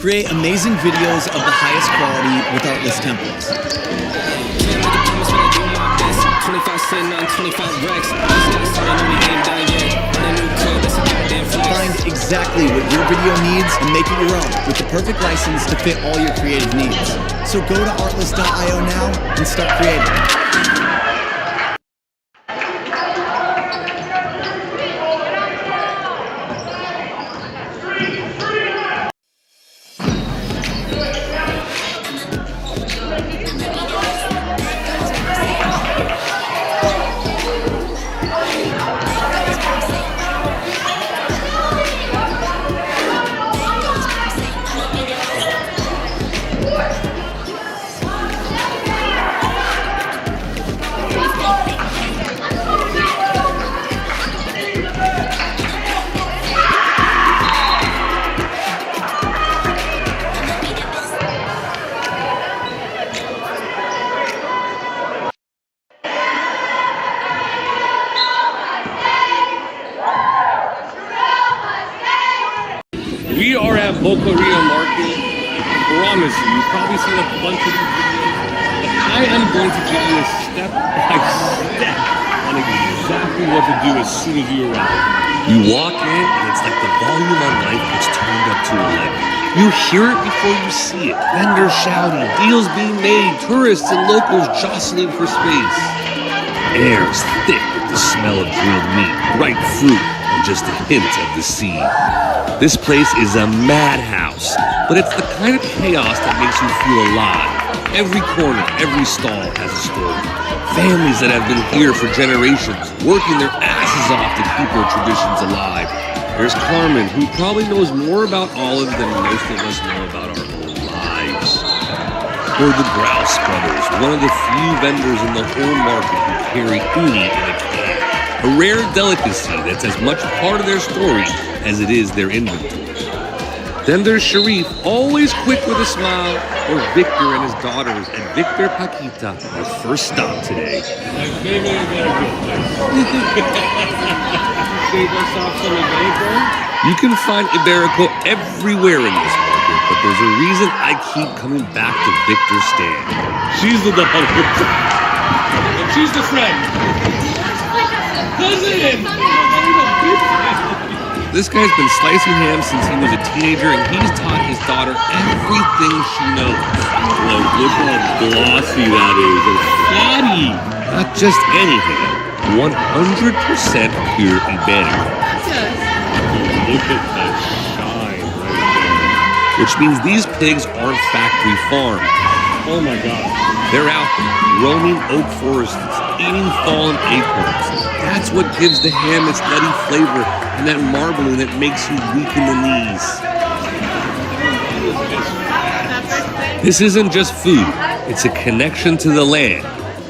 create amazing videos of the highest quality with artless templates. 25 sitting on 25 racks. Find exactly what your video needs and make it your own with the perfect license to fit all your creative needs. So go to artless.io now and start creating. We are at Boqueria Market. I promise you, you've probably seen a bunch of these videos, but I am going to give you a step-by-step on exactly what to do as soon as you arrive. You walk in and it's like the volume on life gets turned up to 11. You hear it before you see it. Vendors shouting, deals being made, tourists and locals jostling for space. Air is thick with the smell of grilled meat, ripe fruit, and just a hint of the sea. This place is a madhouse, but it's the kind of chaos that makes you feel alive. Every corner, every stall has a story. Families that have been here for generations, working their asses off to keep their traditions alive. There's Carmen, who probably knows more about olives than most of us know about our own lives. Or the Grouse brothers, one of the few vendors in the whole market who carry uni in a can. A rare delicacy that's as much part of their story as it is their inventory. Then there's Sharif, always quick with a smile, or Victor and his daughters at Victor Paquita, our first stop today. My favorite Iberico place. Save us off some Iberico? You can find Iberico everywhere in this market, but there's a reason I keep coming back to Victor's stand. She's the dog. And she's the friend. Cousin! This guy's been slicing ham since he was a teenager, and he's taught his daughter everything she knows. Look how glossy that is, and fatty. Not just any ham, 100% pure Iberico. Look at that shine right there. Which means these pigs aren't factory farmed. Oh my God. They're out there, roaming oak forests, eating fallen acorns. That's what gives the ham its nutty flavor and that marbling that makes you weak in the knees. This isn't just food, it's a connection to the land,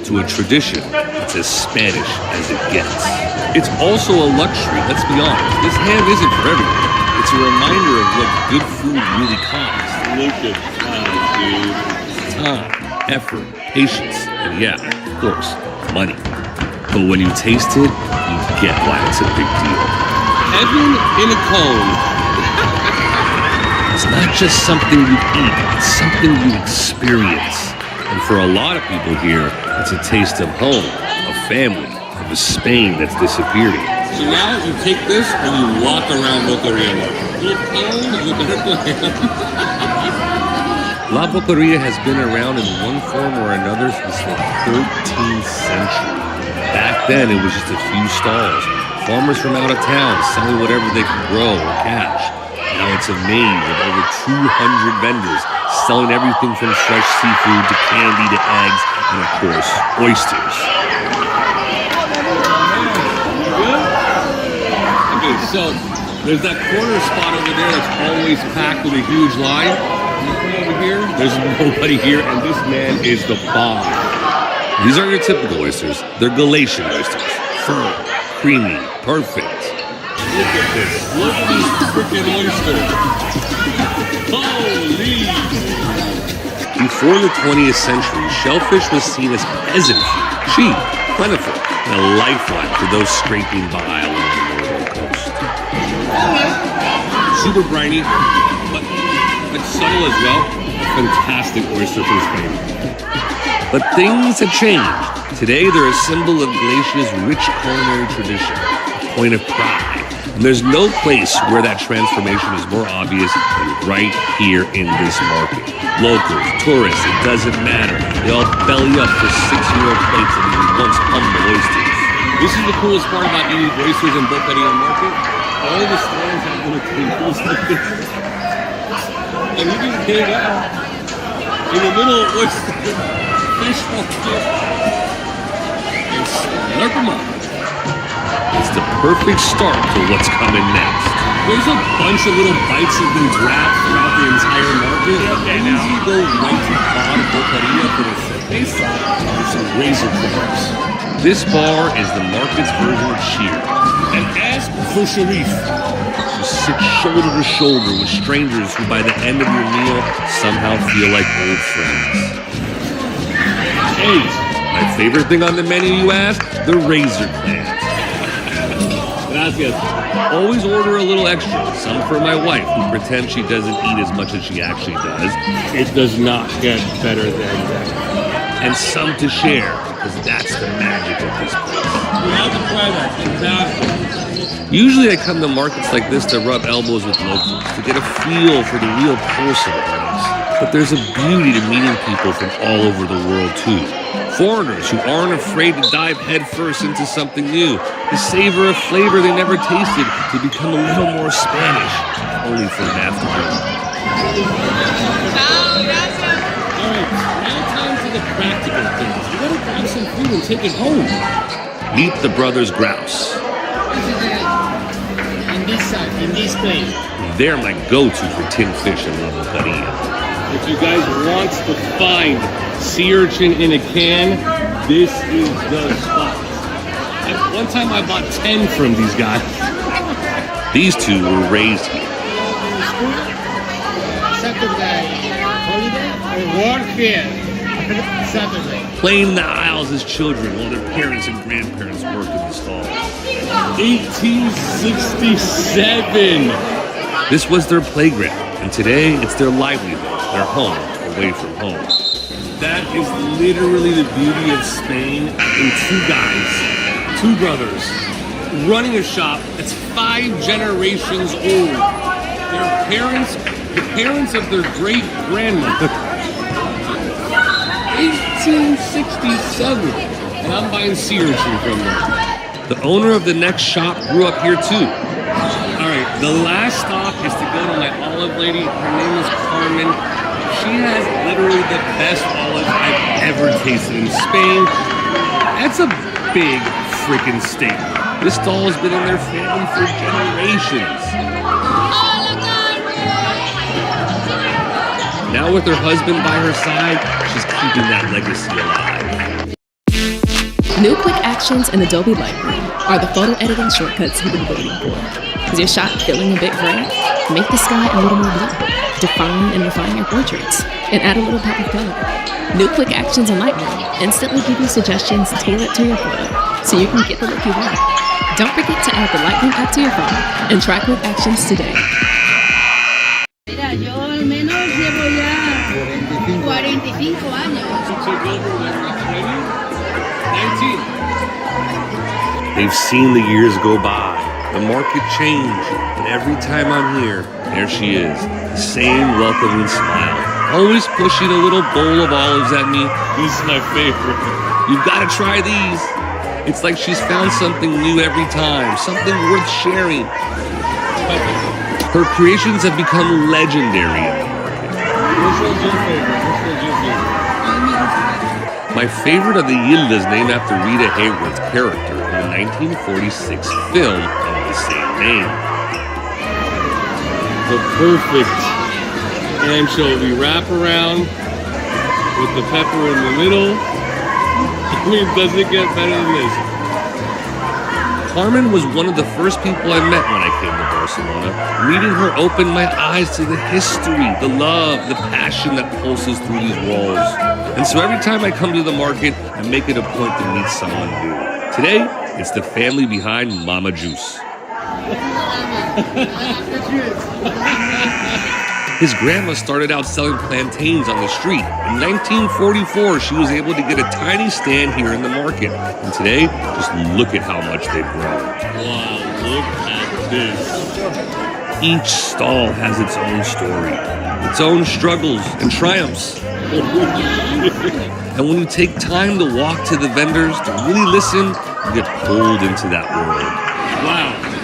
to a tradition that's as Spanish as it gets. It's also a luxury, let's be honest. This ham isn't for everyone. It's a reminder of what good food really costs. Look at that, dude. Time, effort, patience, and yeah, of course, money. But when you taste it, you get why it's a big deal. Heaven in a cone. It's not just something you eat, it's something you experience. And for a lot of people here, it's a taste of home, of family, of a Spain that's disappearing. So now you take this and you walk around Boqueria. La Boqueria has been around in one form or another since the 13th century. Back then, it was just a few stalls, farmers from out of town selling whatever they could grow or catch. Now it's a maze of over 200 vendors selling everything from fresh seafood to candy to eggs and, of course, oysters. Okay, so there's that corner spot over there that's always packed with a huge line. You come over here, there's nobody here, and this man is the bomb. These aren't your typical oysters. They're Galatian oysters. Firm, creamy, perfect. Look at this. Look at these freaking oysters. Holy! Before the 20th century, shellfish was seen as peasant food, cheap, plentiful, and a lifeline for those scraping by along the northern coast. Super briny, but subtle as well. Fantastic oyster from Spain. But things have changed. Today, they're a symbol of Galicia's rich culinary tradition, a point of pride. And there's no place where that transformation is more obvious than right here in this market. Locals, tourists, it doesn't matter. They all belly up for 6-euro plates of these once humble oysters. This is the coolest part about eating oysters in Bocadillo Market. All the stands have little tables like this. And you can hang out in the middle of oyster fish market and slurp them up. It's the perfect start to what's coming next. There's a bunch of little bites that have been dropped throughout the entire market. And as you go right to Bar Bocadillo for the cerveza, there's some razor claws. This bar is the market's version of cheer. And ask for Sharif. You sit shoulder to shoulder with strangers who by the end of your meal somehow feel like old friends. Hey, my favorite thing on the menu, you ask? The razor clams. gracias. Always order a little extra, some for my wife, who pretends she doesn't eat as much as she actually does. It does not get better than that. And some to share, because that's the magic of this place. You have to try that. Fantastic. Usually I come to markets like this to rub elbows with locals, to get a feel for the real pulse of the place. But there's a beauty to meeting people from all over the world too. Foreigners who aren't afraid to dive headfirst into something new, to savor a flavor they never tasted, to become a little more Spanish, only for an afternoon. All right, now time for the practical things. You gotta grab some food and take it home. Meet the brothers Grouse. In this place. They're my go-to for tinned fish and La Bocadilla. If you guys want to find sea urchin in a can, this is the spot. One time I bought 10 from these guys. These two were raised here. Saturday holiday or work here. Saturday. Playing in the aisles as children while their parents and grandparents worked in the stalls. 1867. This was their playground, and today it's their livelihood, their home away from home. That is literally the beauty of Spain in two guys, two brothers, running a shop that's 5 generations old. Their parents, the parents of their great grandmother. 1867. And I'm buying sea urchin from them. The owner of the next shop grew up here too. All right, the last stop is to go to my olive lady. Her name is Carmen. She has literally the best olives I've ever tasted in Spain. That's a big freaking steak. This stall has been in their family for generations. Now with her husband by her side, she's keeping that legacy alive. New Quick Actions in Adobe Lightroom are the photo editing shortcuts you've been waiting for. Is your shot feeling a bit gray? Make the sky a little more blue. Define and refine your portraits, and add a little pop of color. New Quick Actions in Lightroom instantly give you suggestions tailored to your photo, so you can get the look you want. Don't forget to add the Lightroom app to your phone and try Quick Actions today. Mira, yo al menos llevo ya 45 años. You took over when you were 19. They've seen the years go by, the market change, and every time I'm here, there she is, the same welcoming smile, always pushing a little bowl of olives at me. This is my favorite. You've got to try these. It's like she's found something new every time, something worth sharing. Her creations have become legendary in the market. Which one's your favorite? My favorite of the Yildas named after Rita Hayworth's character in the 1946 film of the same name. The perfect anchovy wraparound with the pepper in the middle. I mean, does it get better than this? Carmen was one of the first people I met when I came to Barcelona. Meeting her opened my eyes to the history, the love, the passion that pulses through these walls. And so every time I come to the market, I make it a point to meet someone new. Today, it's the family behind Mama Juice. His grandma started out selling plantains on the street. In 1944, she was able to get a tiny stand here in the market. And today, just look at how much they've grown. Wow, look at this. Each stall has its own story, its own struggles and triumphs. And when you take time to walk to the vendors, to really listen, you get pulled into that world. Wow.